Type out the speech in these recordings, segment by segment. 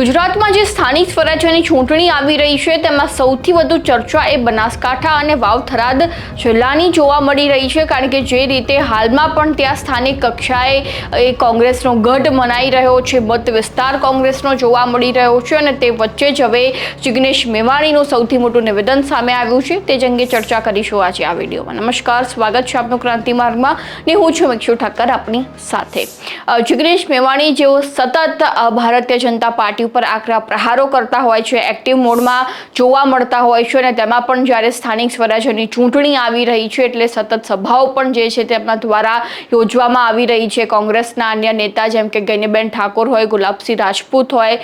ગુજરાતમાં જે સ્થાનિક સ્વરાજ્યની ચૂંટણી આવી રહી છે તેમાં સૌથી વધુ ચર્ચા એ બનાસકાંઠા અને વાવ-થરાદ જિલ્લાની જોવા મળી રહી છે, કારણ કે જે રીતે હાલમાં પણ ત્યાં સ્થાનિક કક્ષાએ એ કોંગ્રેસનો ગઢ મનાઈ રહ્યો છે, મત વિસ્તાર કોંગ્રેસનો જોવા મળી રહ્યો છે અને તે વચ્ચે જ હવે જિગ્નેશ મેવાણીનું સૌથી મોટું નિવેદન સામે આવ્યું છે। તે જ અંગે ચર્ચા કરીશું આજે આ વિડીયોમાં। નમસ્કાર, સ્વાગત છે આપનું ક્રાંતિ માર્ગમાં ને હું છું મિક્ષુ ઠક્કર આપની સાથે। જિગ્નેશ મેવાણી જેઓ સતત ભારતીય જનતા પાર્ટી પર આકરા પ્રહારો કરતા હોય છે, એક્ટિવ મોડમાં જોવા મળતા હોય છે અને તેમાં પણ જ્યારે સ્થાનિક સ્વરાજ્યની ચૂંટણી આવી રહી છે એટલે સતત સભાઓ પણ જે છે તેમના દ્વારા યોજવામાં આવી રહી છે। કોંગ્રેસના અન્ય નેતા જેમ કે ગેનીબેન ઠાકોર હોય, ગુલાબસિંહ રાજપૂત હોય,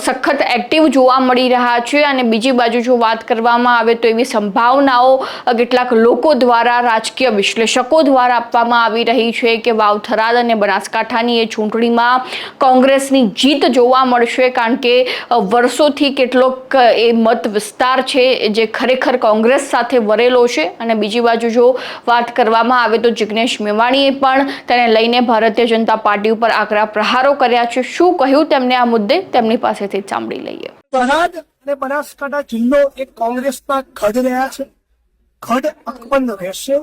સખત એક્ટિવ જોવા મળી રહ્યા છે। અને બીજી બાજુ જો વાત કરવામાં આવે તો એવી સંભાવનાઓ કેટલાક લોકો દ્વારા, રાજકીય વિશ્લેષકો દ્વારા આપવામાં આવી રહી છે કે વાવ-થરાદ અને બનાસકાંઠાની એ ચૂંટણીમાં કોંગ્રેસની જીત જોવા મળશે, કારણ કે વર્ષોથી કેટલોક એ મત વિસ્તાર છે જે ખરેખર કોંગ્રેસ સાથે વરેલો છે। અને બીજી બાજુ જો વાત કરવામાં આવે તો જિગ્નેશ મેવાણીએ પણ તેને લઈને ભારતીય જનતા પાર્ટી ઉપર આકરા પ્રહારો કર્યા છે। શું કહ્યું તેમને આ મુદ્દે, તેમની પાસેથી જ સાંભળી લઈએ। થરાદ અને બનાસકાંઠા જિલ્લો એક કોંગ્રેસના ગઢ રહ્યા છે, ગઢ અકબંધ રહેશે,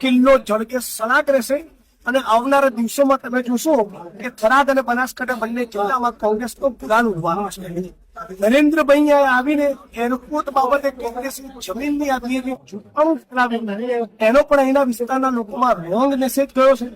કિલ્લો જળકે સળાગ રહેશે અને આવનારા દિવસોમાં તમે જોશો કે થરાદ અને બનાસકાંઠા બંને જિલ્લામાં કોંગ્રેસનો ગુલાલ ઉડવાનો છે। નરેન્દ્રભાઈ આવીને એરપોર્ટ બાબતે કોંગ્રેસની જમીનની આપીને ચૂંટણી કરાવી એનો પણ અહીંના વિસ્તારના લોકોમાં રોંગ મેસેજ ગયો છે।